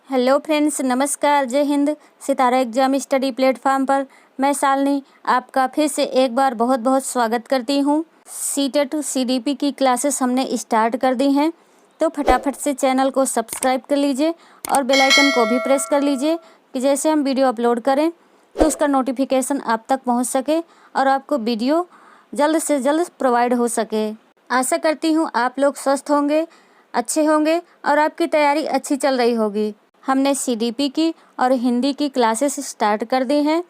Hello friends, नमस्कार, जय हिंद। सितारा exam study platform पर मैं शालिनी आपका फिर से एक बार बहुत बहुत स्वागत करती हूँ। सीटेट सीडीपी की क्लासेस हमने स्टार्ट कर दी हैं, तो फटाफट से चैनल को सब्सक्राइब कर लीजिए और बेल आइकन को भी प्रेस कर लीजिए कि जैसे हम वीडियो अपलोड करें तो उसका नोटिफिकेशन आप तक पहुँच सके और आपको वीडियो जल्द से जल्द प्रोवाइड हो सके। आशा करती हूँ आप लोग स्वस्थ होंगे, अच्छे होंगे और आपकी तैयारी अच्छी चल रही होगी। हमने सीडीपी की और हिंदी की क्लासेस स्टार्ट कर दी हैं,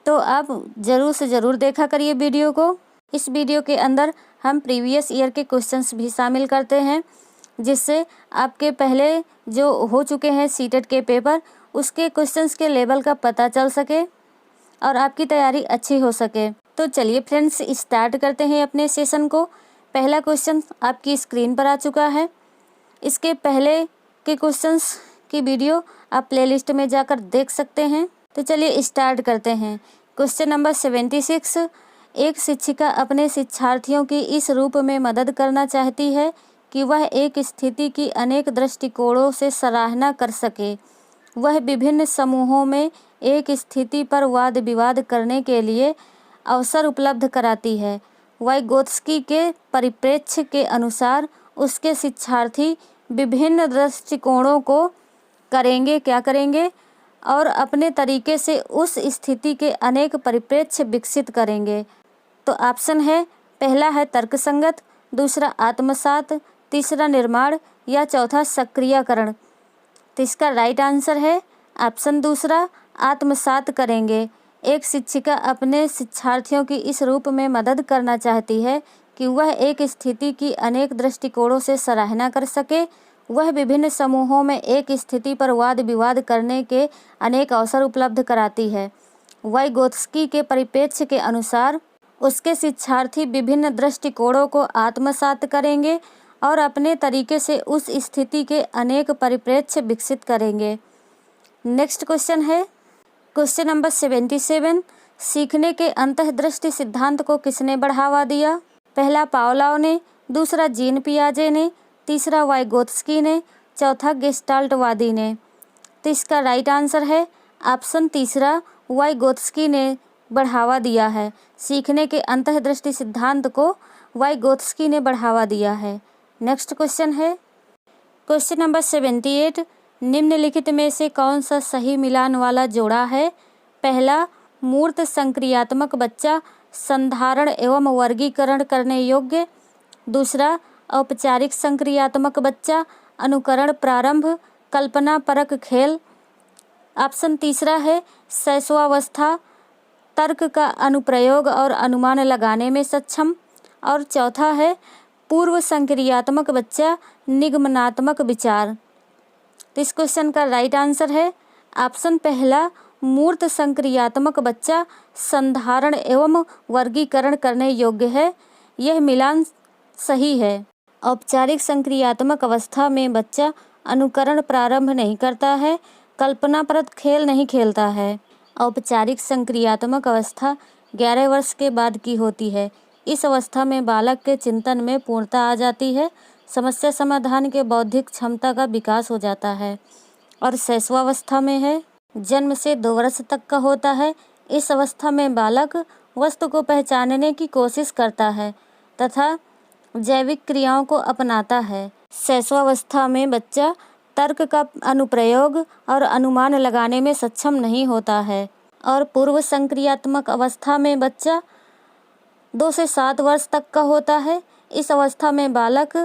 तो आप ज़रूर से ज़रूर देखा करिए वीडियो को। इस वीडियो के अंदर हम प्रीवियस ईयर के क्वेश्चंस भी शामिल करते हैं, जिससे आपके पहले जो हो चुके हैं सीटेट के पेपर, उसके क्वेश्चंस के लेवल का पता चल सके और आपकी तैयारी अच्छी हो सके। तो चलिए फ्रेंड्स, स्टार्ट करते हैं अपने सेशन को। पहला क्वेश्चन आपकी स्क्रीन पर आ चुका है। इसके पहले के क्वेश्चंस की वीडियो आप प्लेलिस्ट में जाकर देख सकते हैं। तो चलिए स्टार्ट करते हैं। Question number 76। एक शिक्षिका अपने शिक्षार्थियों की इस रूप में मदद करना चाहती है कि वह एक स्थिति की अनेक दृष्टिकोणों से सराहना कर सके। वह विभिन्न समूहों में एक स्थिति पर वाद विवाद करने के लिए अवसर उपलब्ध कराती है। वाइगोत्स्की के परिप्रेक्ष्य के अनुसार उसके शिक्षार्थी विभिन्न दृष्टिकोणों को क्या करेंगे और अपने तरीके से उस स्थिति के अनेक परिप्रेक्ष्य विकसित करेंगे। तो ऑप्शन है, पहला है तर्कसंगत, दूसरा आत्मसात, तीसरा निर्माण या चौथा सक्रियकरण। तो इसका राइट आंसर है ऑप्शन दूसरा, आत्मसात करेंगे। एक शिक्षिका अपने शिक्षार्थियों की इस रूप में मदद करना चाहती है कि वह एक स्थिति की अनेक दृष्टिकोणों से सराहना कर सके। वह विभिन्न समूहों में एक स्थिति पर वाद विवाद करने के अनेक अवसर उपलब्ध कराती है। वाइगोत्स्की के परिप्रेक्ष्य के अनुसार उसके शिक्षार्थी विभिन्न दृष्टिकोणों को आत्मसात करेंगे और अपने तरीके से उस स्थिति के अनेक परिप्रेक्ष्य विकसित करेंगे। नेक्स्ट क्वेश्चन है क्वेश्चन नंबर 77। सीखने के अंतःदृष्टि सिद्धांत को किसने बढ़ावा दिया? पहला पावलोव ने, दूसरा जीन पियाजे ने, तीसरा वाइगोत्स्की ने, चौथा गेस्टाल्टवादी ने। तो इसका राइट आंसर है ऑप्शन तीसरा, वाइगोत्स्की ने बढ़ावा दिया है। सीखने के अंतःदृष्टि सिद्धांत को वाइगोत्स्की ने बढ़ावा दिया है। नेक्स्ट क्वेश्चन है क्वेश्चन नंबर 78। निम्नलिखित में से कौन सा सही मिलान वाला जोड़ा है? पहला, मूर्त संक्रियात्मक बच्चा संधारण एवं वर्गीकरण करने योग्य। दूसरा, औपचारिक संक्रियात्मक बच्चा अनुकरण प्रारंभ कल्पना परक खेल। ऑप्शन तीसरा है, शैशवावस्था तर्क का अनुप्रयोग और अनुमान लगाने में सक्षम। और चौथा है, पूर्व संक्रियात्मक बच्चा निगमनात्मक विचार। तो इस क्वेश्चन का राइट आंसर है ऑप्शन पहला, मूर्त संक्रियात्मक बच्चा संधारण एवं वर्गीकरण करने योग्य है। यह मिलान सही है। औपचारिक संक्रियात्मक अवस्था में बच्चा अनुकरण प्रारंभ नहीं करता है, कल्पनाप्रद खेल नहीं खेलता है। औपचारिक संक्रियात्मक अवस्था 11 वर्ष के बाद की होती है। इस अवस्था में बालक के चिंतन में पूर्णता आ जाती है, समस्या समाधान के बौद्धिक क्षमता का विकास हो जाता है। और शैशवावस्था में है, जन्म से 2 वर्ष तक का होता है। इस अवस्था में बालक वस्तु को पहचानने की कोशिश करता है तथा जैविक क्रियाओं को अपनाता है। शैशवावस्था में बच्चा तर्क का अनुप्रयोग और अनुमान लगाने में सक्षम नहीं होता है। और पूर्व संक्रियात्मक अवस्था में बच्चा 2 से 7 वर्ष तक का होता है। इस अवस्था में बालक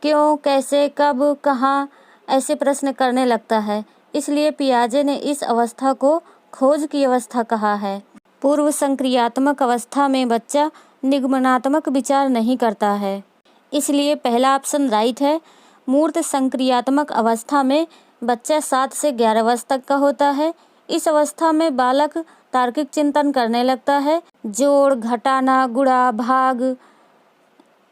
क्यों, कैसे, कब, कहाँ ऐसे प्रश्न करने लगता है। इसलिए पियाजे ने इस अवस्था को खोज की अवस्था कहा है। पूर्व संक्रियात्मक अवस्था में बच्चा निगमनात्मक विचार नहीं करता है, इसलिए पहला ऑप्शन राइट है। मूर्त संक्रियात्मक अवस्था में बच्चा 7 से 11 वर्ष तक का होता है। इस अवस्था में बालक तार्किक चिंतन करने लगता है, जोड़, घटाना, गुणा, भाग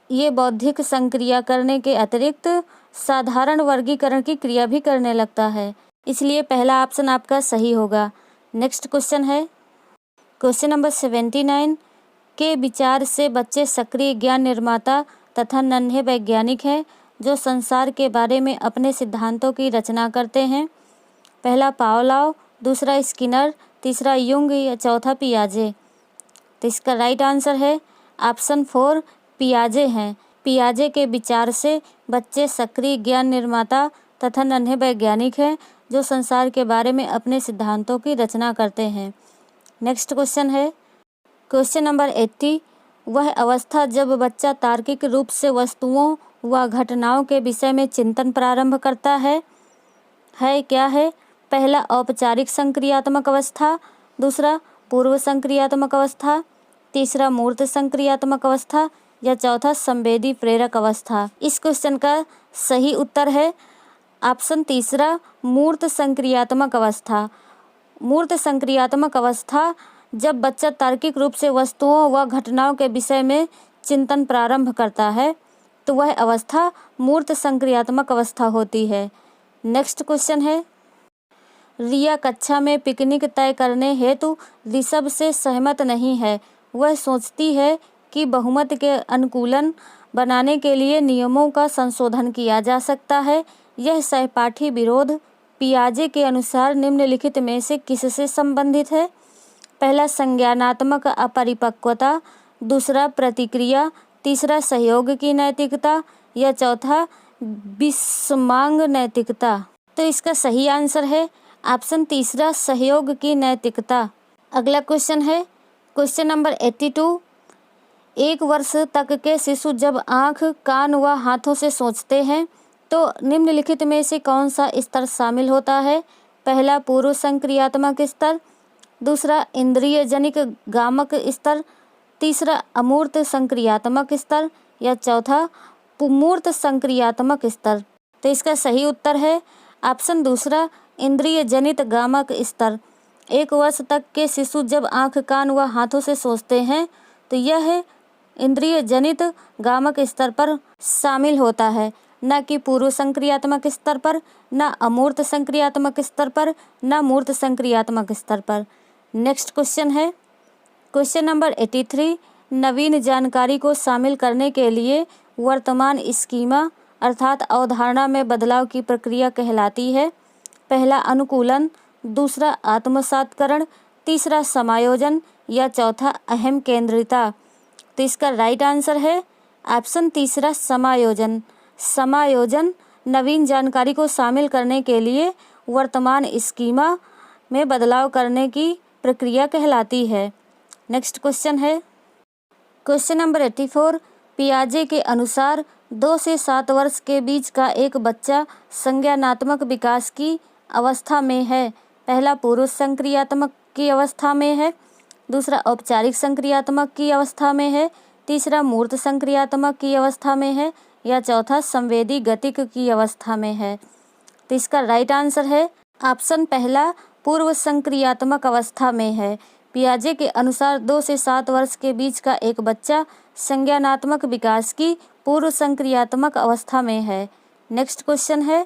ये बौद्धिक संक्रिया करने के अतिरिक्त साधारण वर्गीकरण की क्रिया भी करने लगता है। इसलिए पहला ऑप्शन आपका सही होगा। नेक्स्ट क्वेश्चन है क्वेश्चन नंबर 79। के विचार से बच्चे सक्रिय ज्ञान निर्माता तथा नन्हे वैज्ञानिक हैं जो संसार के बारे में अपने सिद्धांतों की रचना करते हैं। पहला पावलोव, दूसरा स्किनर, तीसरा युंग या चौथा पियाजे। तो इसका राइट आंसर है ऑप्शन 4 पियाजे हैं। पियाजे के विचार से बच्चे सक्रिय ज्ञान निर्माता तथा नन्हे वैज्ञानिक हैं जो संसार के बारे में अपने सिद्धांतों की रचना करते हैं। नेक्स्ट क्वेश्चन है क्वेश्चन नंबर 80। वह अवस्था जब बच्चा तार्किक रूप से वस्तुओं व घटनाओं के विषय में चिंतन प्रारंभ करता है क्या है? पहला औपचारिक संक्रियात्मक अवस्था, दूसरा पूर्व संक्रियात्मक अवस्था, तीसरा मूर्त संक्रियात्मक अवस्था या चौथा संवेदी प्रेरक अवस्था। इस क्वेश्चन का सही उत्तर है ऑप्शन तीसरा मूर्त संक्रियात्मक अवस्था। मूर्त संक्रियात्मक अवस्था जब बच्चा तार्किक रूप से वस्तुओं व घटनाओं के विषय में चिंतन प्रारंभ करता है तो वह अवस्था मूर्त संक्रियात्मक अवस्था होती है। नेक्स्ट क्वेश्चन है रिया कक्षा में पिकनिक तय करने हेतु ऋषभ से सहमत नहीं है। वह सोचती है कि बहुमत के अनुकूलन बनाने के लिए नियमों का संशोधन किया जा सकता है। यह सहपाठी विरोध पियाजे के अनुसार निम्नलिखित में से किससे संबंधित है? पहला संज्ञानात्मक अपरिपक्वता, दूसरा प्रतिक्रिया, तीसरा सहयोग की नैतिकता या चौथा विषमांग नैतिकता। तो इसका सही आंसर है ऑप्शन तीसरा सहयोग की नैतिकता। अगला क्वेश्चन है क्वेश्चन नंबर 82। 1 वर्ष तक के शिशु जब आँख, कान व हाथों से सोचते हैं तो निम्नलिखित में से कौन सा स्तर शामिल होता है? पहला पूर्व संक्रियात्मक स्तर, दूसरा इंद्रिय जनिक गामक स्तर, तीसरा अमूर्त संक्रियात्मक स्तर या चौथा मूर्त संक्रियात्मक स्तर। तो इसका सही उत्तर है ऑप्शन दूसरा इंद्रिय जनित गामक स्तर। 1 वर्ष तक के शिशु जब आँख, कान व हाथों से सोचते हैं तो यह इंद्रिय जनित गामक स्तर पर शामिल होता है, न कि पूर्व संक्रियात्मक स्तर पर, न अमूर्त संक्रियात्मक स्तर पर, न मूर्त संक्रियात्मक स्तर पर। नेक्स्ट क्वेश्चन है क्वेश्चन नंबर 83। नवीन जानकारी को शामिल करने के लिए वर्तमान स्कीमा अर्थात अवधारणा में बदलाव की प्रक्रिया कहलाती है। पहला अनुकूलन, दूसरा आत्मसातकरण, तीसरा समायोजन या चौथा अहम केंद्रिता। तो इसका राइट आंसर है ऑप्शन तीसरा समायोजन। समायोजन नवीन जानकारी को शामिल करने के लिए वर्तमान स्कीमा में बदलाव करने की प्रक्रिया कहलाती है। नेक्स्ट क्वेश्चन है क्वेश्चन नंबर 84। पियाजे के अनुसार 2 से 7 वर्ष के बीच का एक बच्चा संज्ञानात्मक विकास की अवस्था में है। पहला पूर्व संक्रियात्मक की अवस्था में है, दूसरा औपचारिक संक्रियात्मक की अवस्था में है, तीसरा मूर्त संक्रियात्मक की अवस्था में है या चौथा संवेदी गतिक की अवस्था में है। तो इसका राइट आंसर है ऑप्शन पहला पूर्व संक्रियात्मक अवस्था में है। पियाजे के अनुसार 2 से 7 वर्ष के बीच का एक बच्चा संज्ञानात्मक विकास की पूर्व संक्रियात्मक अवस्था में है। नेक्स्ट क्वेश्चन है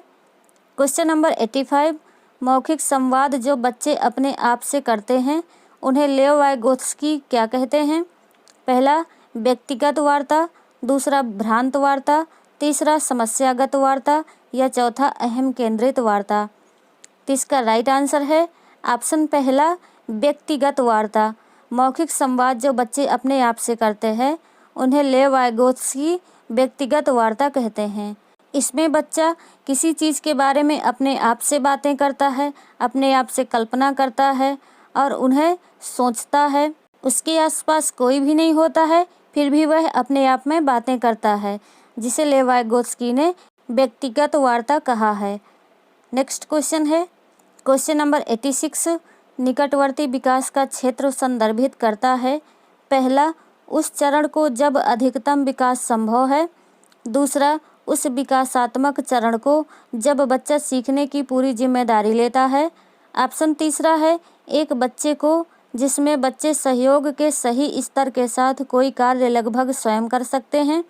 क्वेश्चन नंबर 85। मौखिक संवाद जो बच्चे अपने आप से करते हैं उन्हें लेव वाइगोत्स्की क्या कहते हैं? पहला व्यक्तिगत वार्ता, दूसरा भ्रांत वार्ता, तीसरा समस्यागत वार्ता या चौथा अहम केंद्रित वार्ता। तो इसका राइट आंसर है ऑप्शन पहला व्यक्तिगत वार्ता। मौखिक संवाद जो बच्चे अपने आप से करते हैं उन्हें लेव वाइगोत्स्की व्यक्तिगत वार्ता कहते हैं। इसमें बच्चा किसी चीज़ के बारे में अपने आप से बातें करता है, अपने आप से कल्पना करता है और उन्हें सोचता है। उसके आसपास कोई भी नहीं होता है फिर भी वह अपने आप में बातें करता है, जिसे लेव वाइगोत्स्की ने व्यक्तिगत वार्ता कहा है। नेक्स्ट क्वेश्चन है क्वेश्चन नंबर 86। निकटवर्ती विकास का क्षेत्र संदर्भित करता है। पहला उस चरण को जब अधिकतम विकास संभव है, दूसरा उस विकासात्मक चरण को जब बच्चा सीखने की पूरी जिम्मेदारी लेता है। ऑप्शन तीसरा है एक बच्चे को जिसमें बच्चे सहयोग के सही स्तर के साथ कोई कार्य लगभग स्वयं कर सकते हैं,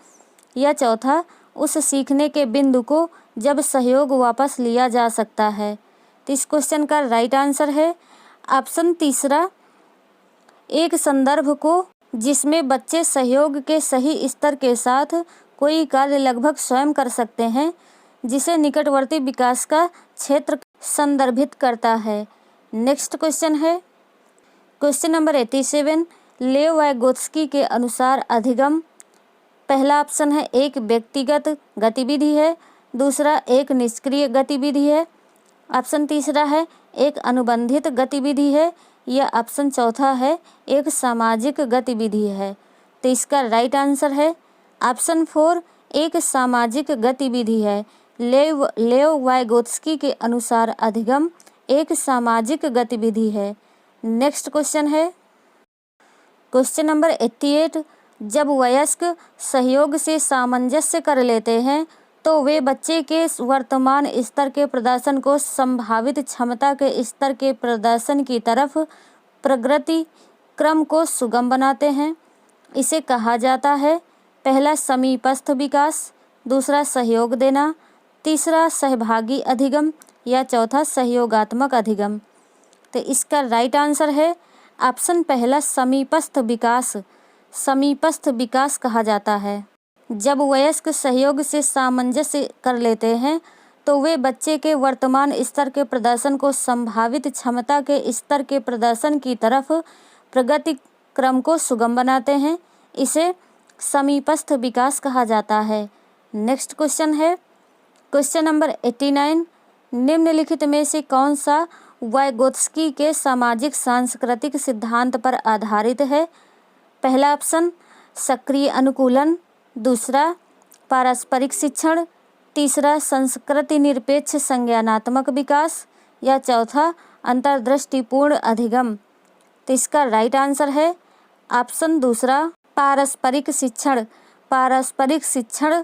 या चौथा उस सीखने के बिंदु को जब सहयोग वापस लिया जा सकता है। तो इस क्वेश्चन का राइट आंसर है ऑप्शन तीसरा एक संदर्भ को जिसमें बच्चे सहयोग के सही स्तर के साथ कोई कार्य लगभग स्वयं कर सकते हैं, जिसे निकटवर्ती विकास का क्षेत्र संदर्भित करता है। नेक्स्ट क्वेश्चन है क्वेश्चन नंबर 87। लेव वाइगोत्स्की के अनुसार अधिगम, पहला ऑप्शन है एक व्यक्तिगत गतिविधि है, दूसरा एक निष्क्रिय गतिविधि है, ऑप्शन तीसरा है एक अनुबंधित गतिविधि है, या ऑप्शन चौथा है एक सामाजिक गतिविधि है। तो इसका राइट आंसर है ऑप्शन 4, एक सामाजिक गतिविधि है। लेव वाइगोत्स्की के अनुसार अधिगम एक सामाजिक गतिविधि है। नेक्स्ट क्वेश्चन है क्वेश्चन नंबर 88। जब वयस्क सहयोग से सामंजस्य कर लेते हैं तो वे बच्चे के वर्तमान स्तर के प्रदर्शन को संभावित क्षमता के स्तर के प्रदर्शन की तरफ प्रगति क्रम को सुगम बनाते हैं। इसे कहा जाता है पहला समीपस्थ विकास, दूसरा सहयोग देना, तीसरा सहभागी अधिगम, या चौथा सहयोगात्मक अधिगम। तो इसका राइट आंसर है ऑप्शन पहला समीपस्थ विकास। समीपस्थ विकास कहा जाता है जब वयस्क सहयोग से सामंजस्य कर लेते हैं तो वे बच्चे के वर्तमान स्तर के प्रदर्शन को संभावित क्षमता के स्तर के प्रदर्शन की तरफ प्रगति क्रम को सुगम बनाते हैं। इसे समीपस्थ विकास कहा जाता है। नेक्स्ट क्वेश्चन है क्वेश्चन नंबर 89। निम्नलिखित में से कौन सा वाइगोत्स्की के सामाजिक सांस्कृतिक सिद्धांत पर आधारित है? पहला ऑप्शन सक्रिय अनुकूलन, दूसरा पारस्परिक शिक्षण, तीसरा संस्कृति निरपेक्ष संज्ञानात्मक विकास, या चौथा अंतर्दृष्टिपूर्ण अधिगम। तो इसका राइट आंसर है ऑप्शन दूसरा पारस्परिक शिक्षण। पारस्परिक शिक्षण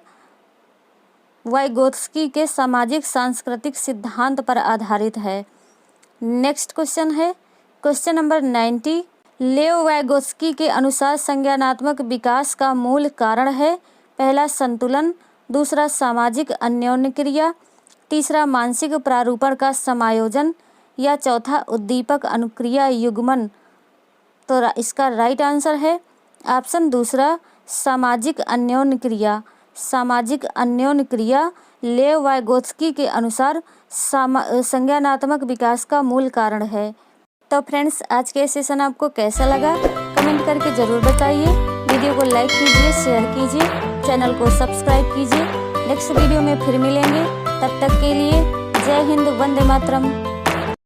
वाइगोत्स्की के सामाजिक सांस्कृतिक सिद्धांत पर आधारित है। नेक्स्ट क्वेश्चन है क्वेश्चन नंबर 90। लेव वाइगोत्स्की के अनुसार संज्ञानात्मक विकास का मूल कारण है पहला संतुलन, दूसरा सामाजिक अन्योन्य क्रिया, तीसरा मानसिक प्रारूपण का समायोजन, या चौथा उद्दीपक अनुक्रिया युग्मन। तो इसका राइट आंसर है ऑप्शन दूसरा सामाजिक अन्योन्य क्रिया। सामाजिक अन्योन्य क्रिया लेव वाइगोत्स्की के अनुसार संज्ञानात्मक विकास का मूल कारण है। तो फ्रेंड्स, आज के सेशन आपको कैसा लगा कमेंट करके ज़रूर बताइए। वीडियो को लाइक कीजिए, शेयर कीजिए, चैनल को सब्सक्राइब कीजिए। नेक्स्ट वीडियो में फिर मिलेंगे, तब तक के लिए जय हिंद, वंदे मातरम।